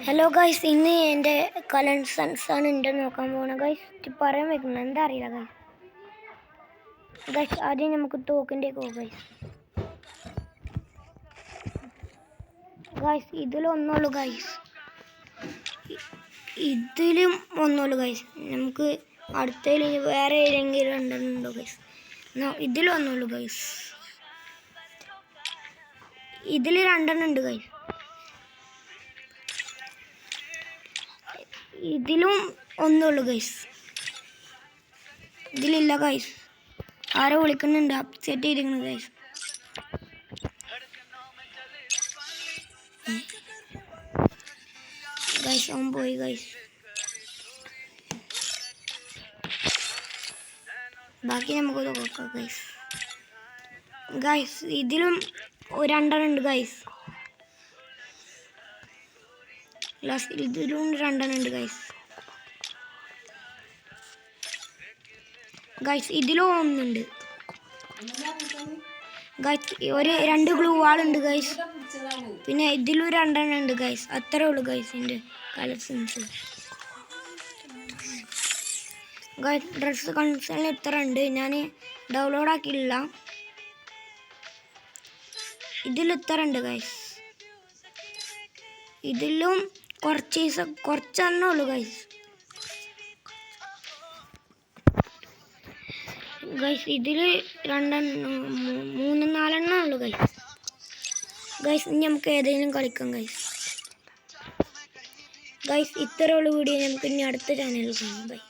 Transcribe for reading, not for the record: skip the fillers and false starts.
Hello guys, ഇന്ന് എൻ്റെ കളക്ഷൻസാണ് എൻ്റെ നോക്കാൻ പോകുന്നത് ഗൈസ്. പറയാൻ വെക്കുന്നത് എന്താ അറിയില്ല ഗൈസ്. ഗൈസ് ആദ്യം നമുക്ക് തോക്കിൻ്റെ പോകാം ഗൈസ്. ഗൈസ് ഇതിലൊന്നുള്ളൂ ഗൈസ്, ഇതിലും ഒന്നുള്ളൂ ഗൈസ്. നമുക്ക് അടുത്തതിൽ വേറെ ഏതെങ്കിലും ഉണ്ടോ ഗൈസ്? ഇതിലൊന്നുള്ളൂ ഗൈസ്. ഇതിൽ രണ്ടെണ്ണം ഉണ്ട് ഗൈസ്. ഇതിലും ഒന്നുള്ളൂ ഗൈസ്. ഇതിലില്ല ഗൈസ്. ആരോ വിളിക്കുന്നുണ്ട്, അപ്സെറ്റ് ചെയ്തിരിക്കുന്നു ഗൈസ്. ഗൈസ് അവൻ പോയി ഗൈസ്. ബാക്കി നമുക്ക് നോക്കാം ഗൈസ്. ഗൈസ് ഇതിലും രണ്ടെണ്ണം ഉണ്ട് ഗൈസ്. ഇതിലും രണ്ടെണ്ണം ഉണ്ട് ഗൈസ്. ഗൈസ് ഇതിലും ഒന്നുണ്ട് ഗൈസ്. രണ്ട് ഗ്ലൂ വാളുണ്ട് ഗൈസ്. പിന്നെ ഇതിലും രണ്ടെണ്ണം ഉണ്ട് ഗൈസ്. അത്രേ ഉള്ളൂ ഗൈസ് എൻ്റെ കളക്ഷൻസ് ഗൈസ്. ഡ്രസ് കളക്ഷൻ എത്ര ഉണ്ട്, ഞാൻ ഡൗൺലോഡ് ആക്കിയില്ല. ഇതിൽ ഇത്ര ഉണ്ട് ഗൈസ്. ഇതിലും കുറച്ചെണ്ണേ ഉള്ളൂ ഗൈസ്. ഗൈസ് ഇതിൽ മൂന്ന് നാലെണ്ണം ഉള്ളൂ ഗൈസ്. ഗൈസ് ഇനി നമുക്ക് ഏതെങ്കിലും കളിക്കാം ഗൈസ്. ഗൈസ് ഇത്രയുള്ള വീഡിയോ നമുക്ക് ഇനി അടുത്ത ചാനലിൽ കാണാം. ബൈ.